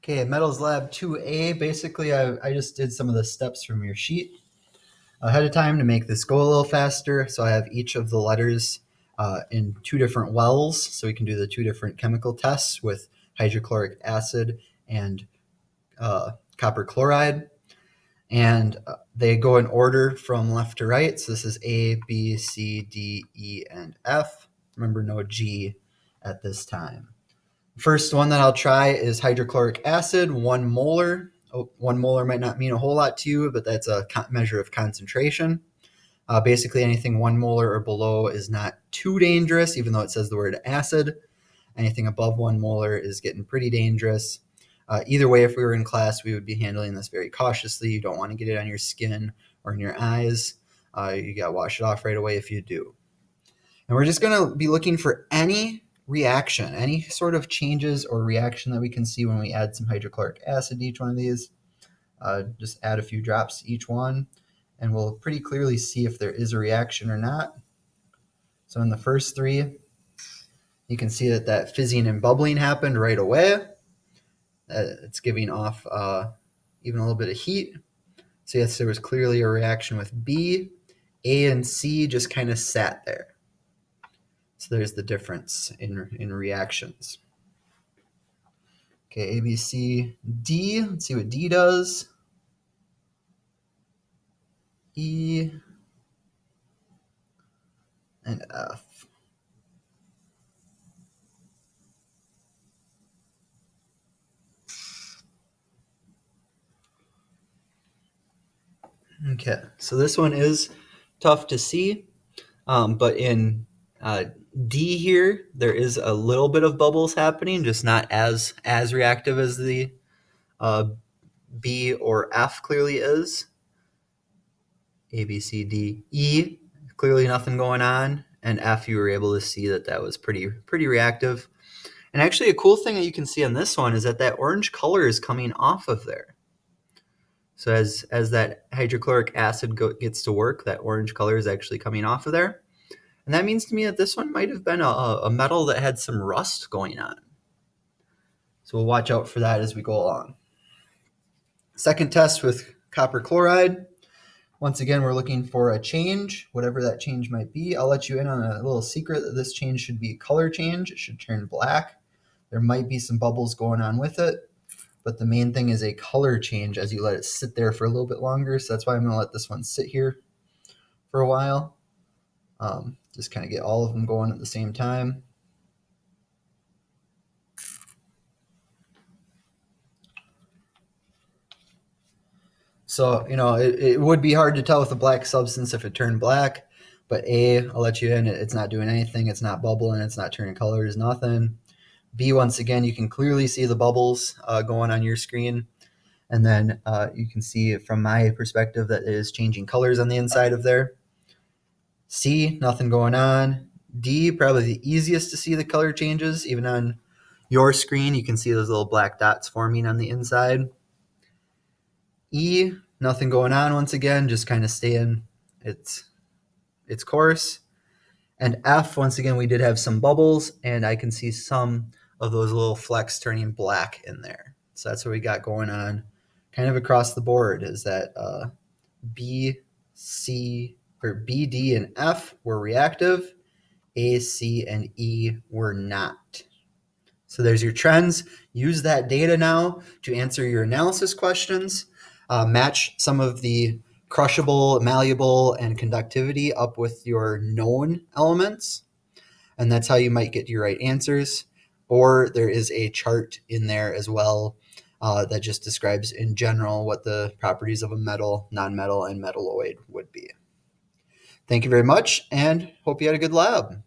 Okay, Metals Lab 2A, basically I just did some of the steps from your sheet ahead of time to make this go a little faster. So I have each of the letters in two different wells, so we can do the two different chemical tests with hydrochloric acid and copper chloride. And they go in order from left to right. So this is A, B, C, D, E, and F. Remember, no G at this time. First one that I'll try is hydrochloric acid, 1 molar. 1 molar might not mean a whole lot to you, but that's a measure of concentration. Basically, anything 1 molar or below is not too dangerous, even though it says the word acid. Anything above 1 molar is getting pretty dangerous. Either way, if we were in class, we would be handling this very cautiously. You don't want to get it on your skin or in your eyes. You got to wash it off right away if you do. And we're just going to be looking for any reaction, any sort of changes or reaction that we can see when we add some hydrochloric acid to each one of these. Just add a few drops to each one, and we'll pretty clearly see if there is a reaction or not. So in the first three, you can see that fizzing and bubbling happened right away. It's giving off even a little bit of heat. So yes, there was clearly a reaction with B. A and C just kind of sat there. So there's the difference in reactions. Okay, A, B, C, D. Let's see what D does. E and F. Okay, so this one is tough to see, but in D here, there is a little bit of bubbles happening, just not as reactive as the B or F clearly is. A, B, C, D, E, clearly nothing going on. And F, you were able to see that was pretty reactive. And actually, a cool thing that you can see on this one is that orange color is coming off of there. So as that hydrochloric acid gets to work, that orange color is actually coming off of there. And that means to me that this one might have been a metal that had some rust going on. So we'll watch out for that as we go along. Second test with copper chloride. Once again, we're looking for a change, whatever that change might be. I'll let you in on a little secret that this change should be a color change. It should turn black. There might be some bubbles going on with it, but the main thing is a color change as you let it sit there for a little bit longer. So that's why I'm going to let this one sit here for a while. Just kind of get all of them going at the same time. So, it would be hard to tell with a black substance if it turned black, but A, I'll let you in, it's not doing anything. It's not bubbling. It's not turning colors, nothing. B, once again, you can clearly see the bubbles going on your screen. And then you can see from my perspective that it is changing colors on the inside of there. C, nothing going on. D, probably the easiest to see the color changes. Even on your screen, you can see those little black dots forming on the inside. E, nothing going on once again, just kind of staying its course. And F, once again, we did have some bubbles, and I can see some of those little flecks turning black in there. So that's what we got going on kind of across the board, is that B, C, or B, D, and F were reactive. A, C, and E were not. So there's your trends. Use that data now to answer your analysis questions. Match some of the crushable, malleable, and conductivity up with your known elements. And that's how you might get your right answers. Or there is a chart in there as well that just describes in general what the properties of a metal, nonmetal, and metalloid would be. Thank you very much, and hope you had a good lab.